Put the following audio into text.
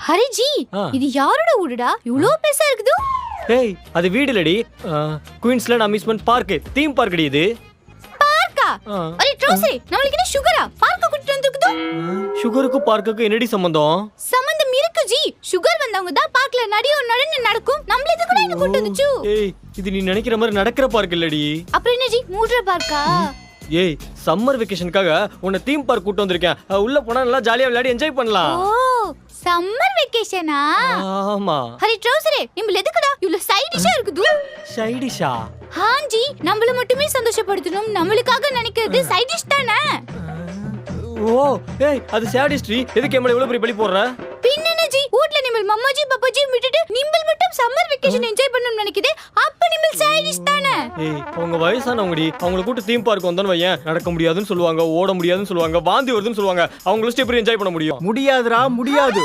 ஹரிஜி, இது யாரோட ஊருடா? இவ்ளோ பெருசா இருக்குது. டேய், அது வீடு இல்லடி. Queensland amusement park, theme park டி இது. பார்க்கா? அரே ட்ரோஸே, நம்மளுக்கு என்ன சுகரா? பார்க்க கூட்டிட்டு வந்திருக்குது. சுகருக்கு பார்க்குக்கு என்னடி சம்பந்தம்? சம்பந்தம் இருக்கு ஜி. சுகர் வந்தவங்க தான் பார்க்ல நடந்து நடக்கும். நம்மள இது கூட இங்க கூட்டி வந்துச்சு. ஏய், இது நீ நினைக்கிற மாதிரி நடக்கிற பார்க் இல்லடி. அப்புறம் என்ன ஜி, மூட்ற பார்க்கா? ஏய், சம்மர் வெக்கேஷனுக்காக உன்னை தீம் பார்க் கூட்டி வந்திருக்கேன். உள்ள போனா நல்லா ஜாலியா விளையாடி என்ஜாய் பண்ணலாம். ஓ, சம்மர் வெக்கேஷனா? ஆமா. ஹரி ட்ரோஸரே, நம்மள எதுக்குடா இவ்ளோ சைட் டிஷ்ஷா இருக்குது? சைட் டிஷ்ஷா? ஹாஞ்சி, நம்மள மட்டுமே சந்தோஷப்படுத்தணும். நம்மளுக்காக நினைக்கிறது சைட் டிஷ் தானே? ஓ, ஏய், அது சேட் ஹிஸ்டரி. எதுக்கு நம்மள இவ்வளவு பெரிய பழி போடுற? பின்னென்ன ஜி, ஊட்ல நிம்மல் மம்மாஜி பப்பாஜி விட்டுட்டு நிம்மல் மட்டும் சம்மர் வெக்கேஷன் என்ஜாய் பண்ணனும்னு நினைக்குதே. அப்ப நிம்மல் சைட் டிஷ் தானே? ஏய், அவங்க வயசானவங்கடி. அவங்கள கூட்டி தீம் பார்க் வந்தோன்னு வையேன், நடக்க முடியாதுன்னு சொல்லுவாங்க, ஓட முடியாதுன்னு சொல்லுவாங்க, வாந்தி வருதுன்னு சொல்லுவாங்க. அவங்கள எப்படி என்ஜாய் பண்ண முடியும்? முடியாதுடா, முடியாது.